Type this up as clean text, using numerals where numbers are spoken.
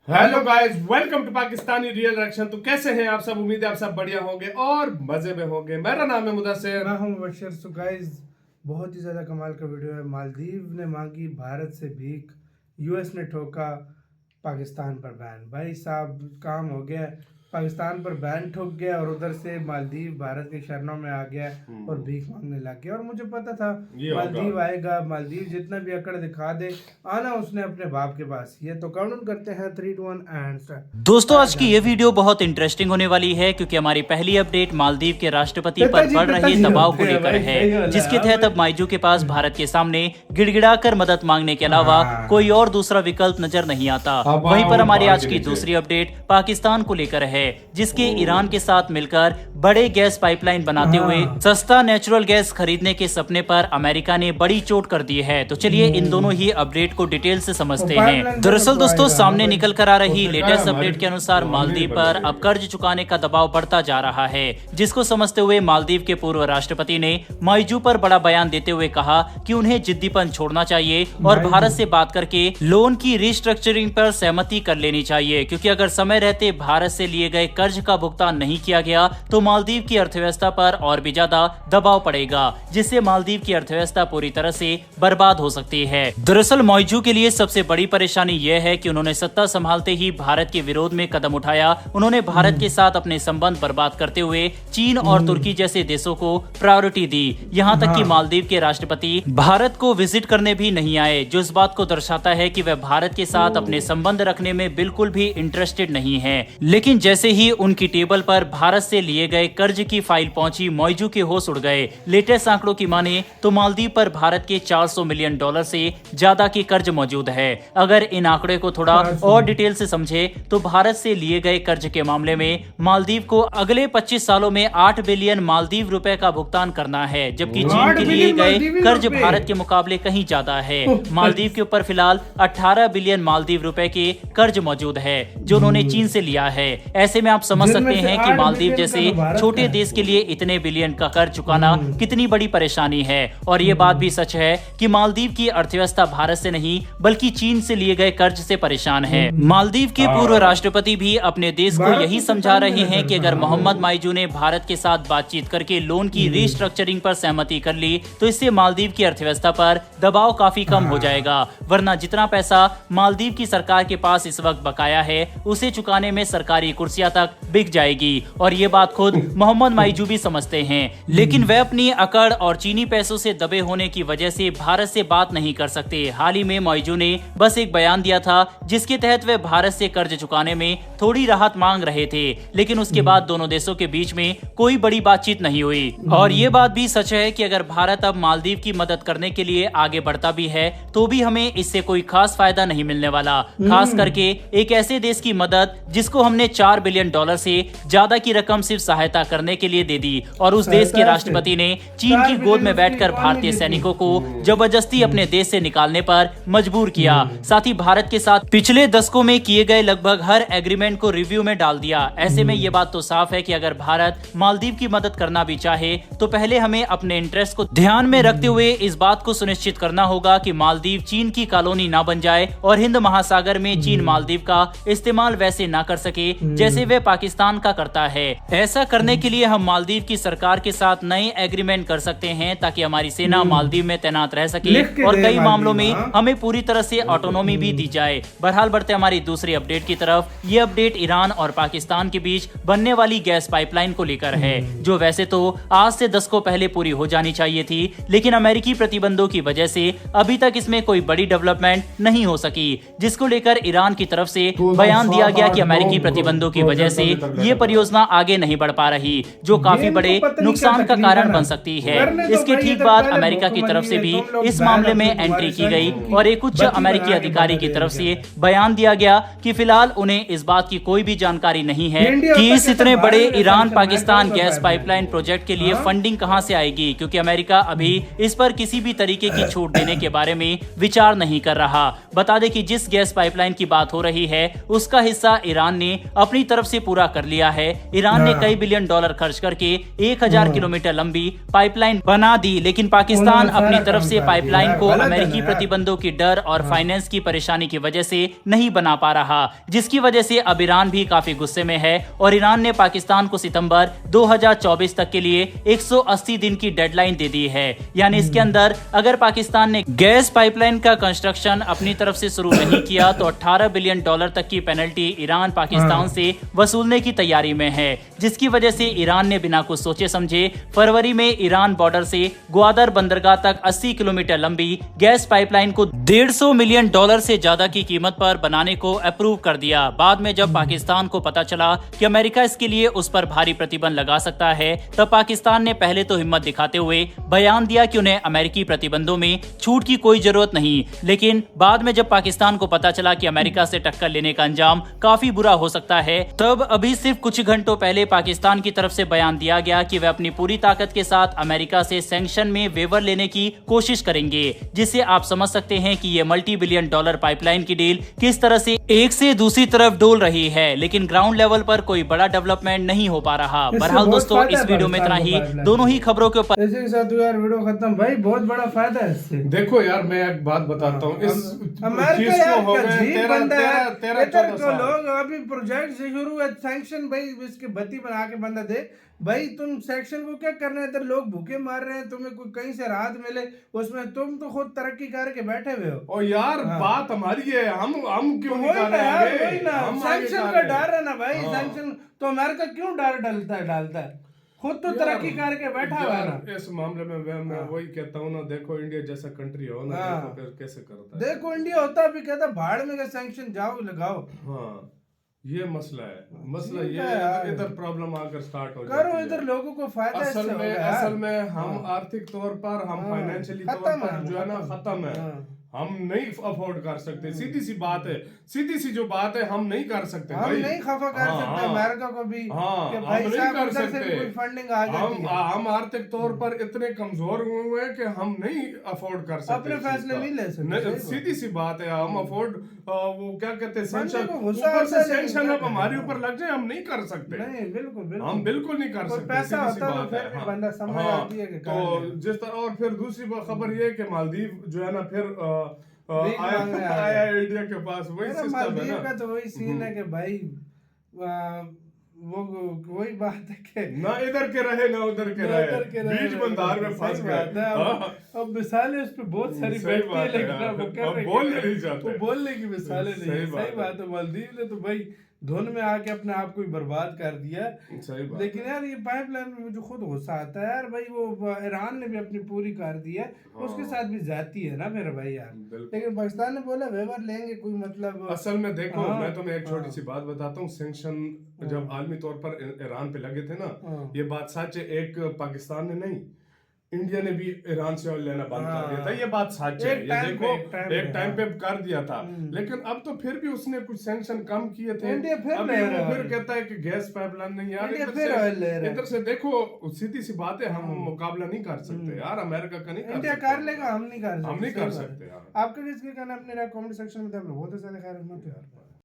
Hello guys, welcome to Pakistani real reaction. तो कैसे हैं आप सब? उम्मीद है आप सब बढ़िया होंगे और मजे में होंगे। मेरा नाम है मुदस्सिर, मैं हूं मुबशर। सो गाइस, बहुत ही ज़्यादा कमाल का वीडियो है। मालदीव ने मांगी भारत से भीख, यूएस ने ठोका पाकिस्तान पर बैन। भाई साहब, काम हो गया। पाकिस्तान पर बैन ठोक गया और उधर से मालदीव भारत के शरणों में आ गया और भीख मांगने लग गया। और मुझे पता था मालदीव आएगा, मालदीव जितना भी अकड़ दिखा दे, आना उसने अपने बाप के पास। ये तो काउंट करते हैं 3 2 1 एंड स्टार्ट। दोस्तों, आज की ये वीडियो बहुत इंटरेस्टिंग होने वाली है क्योंकि हमारी पहली अपडेट मालदीव के राष्ट्रपति पर बढ़ रहे दबाव को लेकर है, जिसके तहत अब माइजू के पास भारत के सामने गिड़गिड़ाकर मदद मांगने के अलावा कोई और दूसरा विकल्प नजर नहीं आता। वहीं पर हमारी आज की दूसरी अपडेट पाकिस्तान को लेकर है, जिसके ईरान के साथ मिलकर बड़े गैस पाइपलाइन बनाते हुए सस्ता नेचुरल गैस खरीदने के सपने पर अमेरिका ने बड़ी चोट कर दी है। तो चलिए इन दोनों ही अपडेट को डिटेल से समझते हैं। दरअसल दोस्तों, सामने निकल कर आ रही लेटेस्ट अपडेट के अनुसार मालदीव पर अब कर्ज चुकाने का दबाव बढ़ता जा रहा है, जिसको समझते हुए मालदीव के पूर्व राष्ट्रपति ने माइजू पर बड़ा बयान देते हुए कहा कि उन्हें जिद्दीपन छोड़ना चाहिए और भारत से बात करके लोन की रिस्ट्रक्चरिंग पर सहमति कर लेनी चाहिए, क्योंकि अगर समय रहते भारत से लिए गए कर्ज का भुगतान नहीं किया गया तो मालदीव की अर्थव्यवस्था पर और भी ज्यादा दबाव पड़ेगा, जिससे मालदीव की अर्थव्यवस्था पूरी तरह से बर्बाद हो सकती है। दरअसल माइजू के लिए सबसे बड़ी परेशानी यह है कि उन्होंने सत्ता संभालते ही भारत के विरोध में कदम उठाया। उन्होंने भारत के साथ अपने संबंध बर्बाद करते हुए चीन और तुर्की जैसे देशों को प्रायोरिटी दी। यहाँ तक कि मालदीव के राष्ट्रपति भारत को विजिट करने भी नहीं आए, जो इस बात को दर्शाता है कि वह भारत के साथ अपने संबंध रखने में बिल्कुल भी इंटरेस्टेड नहीं है। लेकिन जैसे ही उनकी टेबल पर भारत से लिए गए कर्ज की फाइल पहुंची, माइजू के होश उड़ गए। लेटेस्ट आंकड़ों की माने तो मालदीव पर भारत के $400 मिलियन से ज्यादा के कर्ज मौजूद है। अगर इन आंकड़े को थोड़ा और डिटेल से समझे तो भारत से लिए गए कर्ज के मामले में मालदीव को अगले 25 सालों में 8 बिलियन मालदीव रुपए का भुगतान करना है, जबकि चीन के लिए गए कर्ज भारत के मुकाबले कहीं ज्यादा है। मालदीव के ऊपर फिलहाल 18 बिलियन मालदीव रुपए के कर्ज मौजूद है, जो उन्होंने चीन से लिया है। ऐसे में आप समझ सकते हैं कि मालदीव जैसे छोटे देश के लिए इतने बिलियन का कर्ज चुकाना कितनी बड़ी परेशानी है। और ये बात भी सच है कि मालदीव की अर्थव्यवस्था भारत से नहीं बल्कि चीन से लिए गए कर्ज से परेशान है। मालदीव के पूर्व राष्ट्रपति भी अपने देश को यही समझा रहे हैं कि अगर मोहम्मद माइजू ने भारत के साथ बातचीत करके लोन की रिस्ट्रक्चरिंग पर सहमति कर ली तो इससे मालदीव की अर्थव्यवस्था पर दबाव काफी कम हो जाएगा, वरना जितना पैसा मालदीव की सरकार के पास इस वक्त बकाया है उसे चुकाने में सरकारी कुर्सियां तक बिक जाएगी। और ये बात खुद मोहम्मद माइजू भी समझते हैं, लेकिन वह अपनी अकड़ और चीनी पैसों से दबे होने की वजह से भारत से बात नहीं कर सकते। हाल ही में माइजू ने बस एक बयान दिया था जिसके तहत वे भारत से कर्ज चुकाने में थोड़ी राहत मांग रहे थे, लेकिन उसके बाद दोनों देशों के बीच में कोई बड़ी बातचीत नहीं हुई। और ये बात भी सच है कि अगर भारत अब मालदीव की मदद करने के लिए आगे बढ़ता भी है तो भी हमें इससे कोई खास फायदा नहीं मिलने वाला, खास करके एक ऐसे देश की मदद जिसको हमने $4 बिलियन से ज्यादा की रकम सिर्फ सहायता करने के लिए दे दी। और उस देश के राष्ट्रपति ने चीन की गोद में बैठकर भारतीय सैनिकों को जबरदस्ती अपने देश से निकालने पर मजबूर किया। साथ ही भारत के साथ पिछले दशकों में किए गए लगभग हर एग्रीमेंट को रिव्यू में डाल दिया। ऐसे में ये बात तो साफ है कि अगर भारत मालदीव की मदद करना भी चाहे तो पहले हमें अपने इंटरेस्ट को ध्यान में रखते हुए इस बात को सुनिश्चित करना होगा कि मालदीव चीन की कॉलोनी ना बन जाए और हिंद महासागर में चीन मालदीव का इस्तेमाल वैसे ना कर सके जैसे वे पाकिस्तान का करता है। ऐसा करने के लिए हम मालदीव की सरकार के साथ नए एग्रीमेंट कर सकते हैं ताकि हमारी सेना मालदीव में तैनात रह सके और कई मामलों में हमें पूरी तरह से ऑटोनॉमी भी दी जाए। बहरहाल बढ़ते हमारी दूसरी अपडेट की तरफ। ये अपडेट ईरान और पाकिस्तान के बीच बनने वाली गैस पाइपलाइन को लेकर है, जो वैसे तो आज से 10 को पहले पूरी हो जानी चाहिए थी, लेकिन अमेरिकी प्रतिबंधों की वजह से अभी तक इसमें कोई बड़ी डेवलपमेंट नहीं हो सकी, जिसको लेकर ईरान की तरफ से बयान दिया गया कि अमेरिकी प्रतिबंधों की वजह से ये परियोजना आगे नहीं बढ़ पा रही, जो काफी बड़े नुकसान का कारण बन सकती है। इसके ठीक बाद अमेरिका की तरफ से भी इस मामले में एंट्री की गई और एक उच्च अमेरिकी अधिकारी की तरफ से बयान दिया गया कि फिलहाल उन्हें इस बात की कोई भी जानकारी नहीं है कि इस इतने बड़े Iran Pakistan gas pipeline project के लिए फंडिंग कहां से आएगी, क्योंकि अमेरिका अभी इस पर किसी भी तरीके की छूट देने के बारे में विचार नहीं कर रहा। बता दें कि जिस गैस पाइपलाइन की बात हो रही है उसका हिस्सा ईरान ने अपनी तरफ से पूरा कर लिया है। ईरान ने कई बिलियन डॉलर खर्च करके 1000 किलोमीटर लंबी पाइपलाइन बना दी, लेकिन पाकिस्तान अपनी तरफ से पाइपलाइन को अमेरिकी प्रतिबंधों की डर और फाइनेंस की परेशानी की वजह से नहीं बना पा रहा, जिसकी वजह से अब ईरान भी काफी गुस्से में है और ईरान ने पाकिस्तान को सितंबर 2024 तक के लिए 180 दिन की डेडलाइन दे दी है। यानी इसके अंदर अगर पाकिस्तान ने गैस पाइपलाइन का कंस्ट्रक्शन अपनी तरफ से शुरू नहीं किया तो 18 बिलियन डॉलर तक की पेनल्टी ईरान पाकिस्तान से वसूलने की तैयारी में है, जिसकी वजह से ईरान ने बिना कुछ सोचे समझे फरवरी में ईरान बॉर्डर से ग्वादर बंदरगाह तक 80 किलोमीटर लंबी गैस पाइपलाइन को 150 मिलियन डॉलर से ज्यादा की कीमत पर बनाने को अप्रूव कर दिया। बाद में जब पाकिस्तान को पता चला कि अमेरिका इसके लिए उस पर भारी प्रतिबंध लगा सकता है, तब पाकिस्तान ने पहले तो हिम्मत दिखाते हुए बयान दिया कि उन्हें अमेरिकी प्रतिबंधों में छूट की कोई जरूरत नहीं, लेकिन बाद में जब पाकिस्तान को पता चला कि अमेरिका से टक्कर लेने का अंजाम काफी बुरा हो सकता है, तब अभी सिर्फ कुछ घंटों पहले पाकिस्तान की तरफ से बयान दिया गया कि वे अपनी पूरी ताकत के साथ अमेरिका से सैंक्शन में वेवर लेने की कोशिश करेंगे, जिससे आप समझ सकते हैं कि ये मल्टी बिलियन डॉलर पाइपलाइन की डील किस तरह से एक से दूसरी तरफ डोल रही है, लेकिन ग्राउंड लेवल पर कोई बड़ा डेवलपमेंट नहीं हो पा रहा। बहरहाल दोस्तों, इस वीडियो में इतना ही, दोनों ही खबरों के ऊपर इसी के साथ यार वीडियो खत्म। भाई बहुत बड़ा फायदा है इससे। देखो यार, मैं एक बात बताता हूँ, इस अमेरिका चीज को हो यार गए अजीब बंदा है। 13-14 को लोग अभी प्रोजेक्ट से शुरू है सैंक्शन, भाई इसके बत्ती बना के बंदा दे। भाई तुम सेक्शन को क्या करना है? इधर लोग भूखे मार रहे हैं, तुम्हें कोई कहीं से राहत मिले उसमें तुम तो खुद तरक्की करके बैठे हुए हो। और यार बात हमारी है, हम क्यों नहीं कर यार रहे वही ना, सैंक्शन का डर है ना भाई। सैंक्शन तो अमेरिका क्यों डर डालता है? खुद तो तरक्की करके बैठा हुआ है ना। इस मामले में मैं वही कहता हूँ ना, देखो इंडिया जैसा कंट्री हो ना, देखो फिर कैसे करता है। देखो इंडिया होता भी कहता भाड़ में का सैंक्शन जाओ लगाओ। हाँ, ये मसला ये है, इधर प्रॉब्लम आकर स्टार्ट हो करो, इधर लोगों को फायदा असल में हम आर्थिक तौर पर, हम फाइनेंशियली तौर पर जो है ना खत्म है। हम नहीं अफोर्ड कर सकते, सीधी सी बात है, सीधी सी जो बात है, हम नहीं कर सकते। हम नहीं खफा कर सकते अमेरिका को भी कि भाई साहब उधर से कोई फंडिंग आ जाती है। हम आर्थिक तौर पर इतने कमजोर हुए हैं कि हम नहीं अफोर्ड कर सकते, अपने फैसले नहीं ले सकते। सीधी सी बात है, हम अफोर्ड वो क्या कहते हैं, सेंक्शन ऊपर से सेंक्शन अब हमारे ऊपर लग जाए, हम नहीं कर सकते। नहीं, बिल्कुल हम बिल्कुल नहीं कर सकते। पैसा होता तो फिर भी बंदा समझ आती है कि तो जिस तरह। और फिर दूसरी खबर ये कि मालदीव जो है ना फिर आया इंडिया के पास, वही सिस्टम है ना। का तो वही सीन है कि भाई वो वही बात है कि ना इधर के रहे ना उधर के रहे, बीच बंधार में फंस गए। अब मिसालें उस पे बहुत सारी बैठती है, लेकिन वो बोलने नहीं जाते, वो बोलने की मिसालें नहीं है। सही बात है, मालदीव ने तो भाई धुन में आके अपने आप को बर्बाद कर दिया। सही बात। लेकिन यार ये पाइपलाइन में मुझे खुद गुस्सा आता है यार। भाई वो ईरान ने भी अपनी पूरी कर दी है, उसके साथ भी जाती है ना मेरा भाई यार। लेकिन पाकिस्तान ने बोला वेवर लेंगे, कोई मतलब। असल में देखो, मैं तुम्हें एक छोटी सी बात बताता हूँ। सैंक्शन जब आलमी तौर पर ईरान पे लगे थे ना, ये बात सच है। एक पाकिस्तान ने नहीं, इंडिया ने भी ईरान से ऑयल लेना बंद कर दिया था, ये बात सच है। ये देखो एक टाइम पे कर दिया था, लेकिन अब तो फिर भी उसने कुछ सैंक्शन कम किए थे। फिर कहता है कि गैस पाइपलाइन नहीं यार, इधर से देखो, सीधी सी बात है, हम मुकाबला नहीं कर सकते यार अमेरिका का। नहीं इंडिया कर लेगा, हम नहीं कर सकते। हम नहीं कर सकते यार। आपका किसके कहना अपने कमेंट सेक्शन में बहुत ज्यादा खैर मत यार।